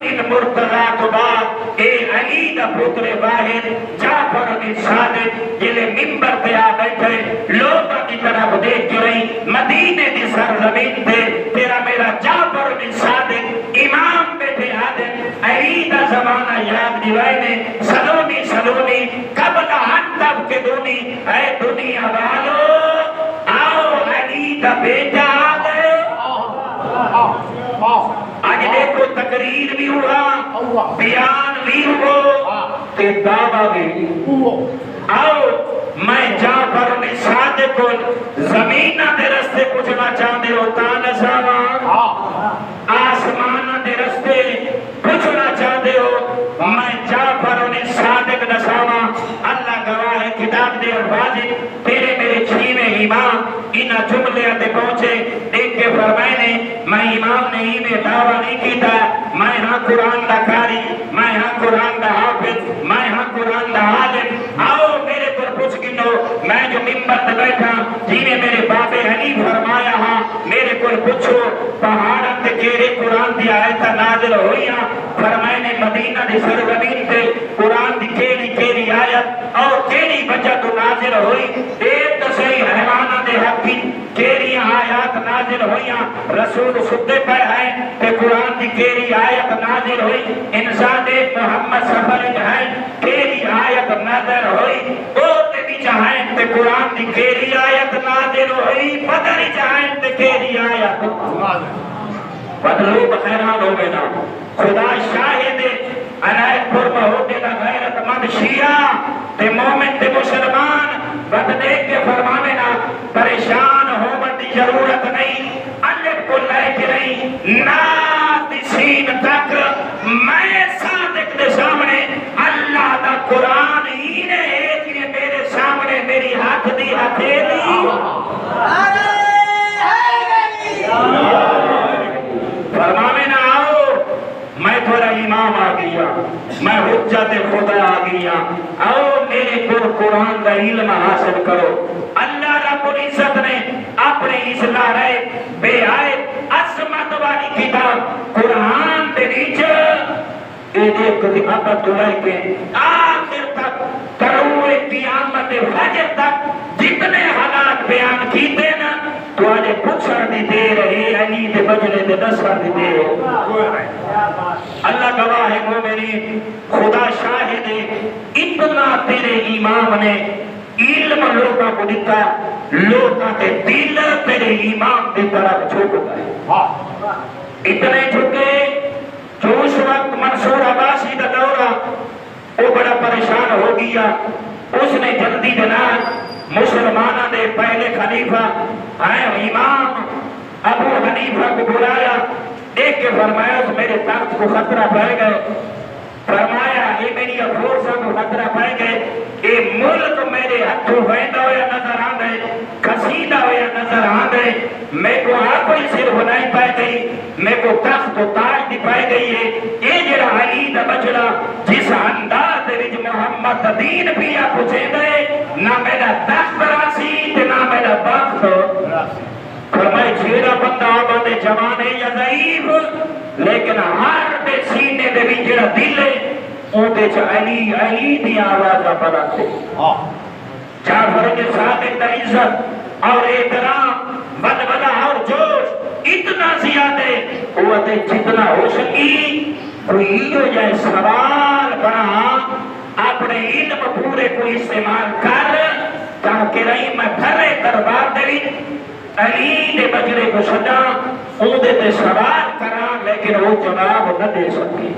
مرتضی تو بعد اے علی دا پتر واحد جعفر بن صادق جلے منبر پہ آ بیٹھے لوگوں کی طرف دیکھ کے رہی مدینے دی سرزمین تے تیرا میرا جعفر بن صادق امام بیٹھے آدم علی دا زمانہ یاد دیوائنے سلونی قبل ان تب کے دونی اے دنیا والو آؤ علی دا بیٹا آ گئے آج دیکھو تقریر بھی ہوا بیان بھی ہوا تے دعویٰ بھی آؤ میں جعفر بن صادق کو زمینہ دے رستے پوچھنا چاہتے ہو تانا ساما آسمانہ دے رستے پوچھنا چاہتے ہو میں جعفر بن صادق نساما اللہ گواہ ہے کتاب دے اور واجب تیرے میرے چھیویں امام انہ جملے آتے پہنچے دیکھ کے فرمائنے میں امام نے ہی میں دعویٰ نہیں کیتا میں ہاں قرآن دا کاری میں ہاں قرآن دا حافظ میں ہاں قرآن دا عالم آؤ میرے پر پوچھ گنو میں جو منبر تے بیٹھا جنہیں میرے باب علی فرمایا ہاں میرے پر پوچھو پہاڑت کیرے قرآن دی آیت نازل ہوئیاں فرمائنے مدینہ دی سرزمین تے قرآن دی کیری آیت اور کیری وجہ تو نازل ہوئی ایک تو صحیح حیوانہ دے حقی کیری آیات نازل ہوئیاں رسول سدے پہ ہے کہ قرآن دی کیری آیت نازل ہوئی انسان ایک محمد سفر جہاں کیری آیت نازل ہوئی اوتے بھی چاہیں کہ قرآن دی کیری آیت نازل ہوئی بدر چاہیں کہ کیری آیت بدلو بخیران ہو گئے نا خدا شاہد عنایت پر بہوٹے نا غیرت مند شیعہ تے مومن تے مسلمان بد دیکھ کے فرمانے نا پریشان ہو بندی ضرورت نہیں الف کو لے کے نہیں ناسین تک میں صادق دے سامنے اللہ دا قرآن ہی نے ایک نے میرے سامنے میری ہاتھ دی ہتھیلی فرمانے نا آؤ میں تھوڑا امام آ گیا میں حجت خدا آ گیا آؤ میرے پر قرآن کا علم حاصل کرو اللہ رب العزت نے اپنے اصلاح رہے بے آئے عظمت والی کتاب قرآن دے نیچے ایک ابد لے کے آخر تک کروے قیامت فجر تک جتنے حالات بیان کیتے نا تو آجے پچھر دی دے رہے علی دے بجلے دے نصر دی دے رہے اللہ گواہ ہے مومنین خدا شاہد ہے اتنا تیرے امام نے علم لوگوں کو دیتا لوگوں کے دل تیرے امام دی طرف جھک گئے اتنے جھکے جو اس وقت منصور عباسی دا دورہ وہ بڑا پریشان ہو گیا اس نے جلدی بنا مسلمانہ دے پہلے خلیفہ آئے امام ابو حنیفہ کو بلایا دیکھ کے فرمایا تو میرے تخت کو خطرہ پائے گئے فرمایا یہ میری افورسہ کو خطرہ پائے گئے یہ ملک میرے ہتھوں ویندہ ہویا نظر آن گئے کسیدہ ہویا نظر آن گئے میں کو آپوئی صرف نہیں پائے گئی میں کو تخت و تاج دی پائے گئی ہے یہ جڑا علی دا بچڑا جس انداز وچ محمد دین بھی آپ پوچھے گئے نہ میرا تخت راسی نہ میرا بخت فرمائے جیڑا بندہ آبادے جوانے یا ضعیف لیکن ہر دے سینے دے بھی جڑا دل ہے او دے چا علی دی آواز بڑا تھے جعفر کے ساتھ عزت اور احترام ولولہ اور جوش اتنا زیادہ قوت جتنا ہو سکی کوئی ہو جائے سوال بنا اپنے علم پورے کو استعمال کر تاکہ رہی میں گھرے دربار دے علی دے بجرے کو سجا او دے سوال کرا لیکن وہ جواب نہ دے سکی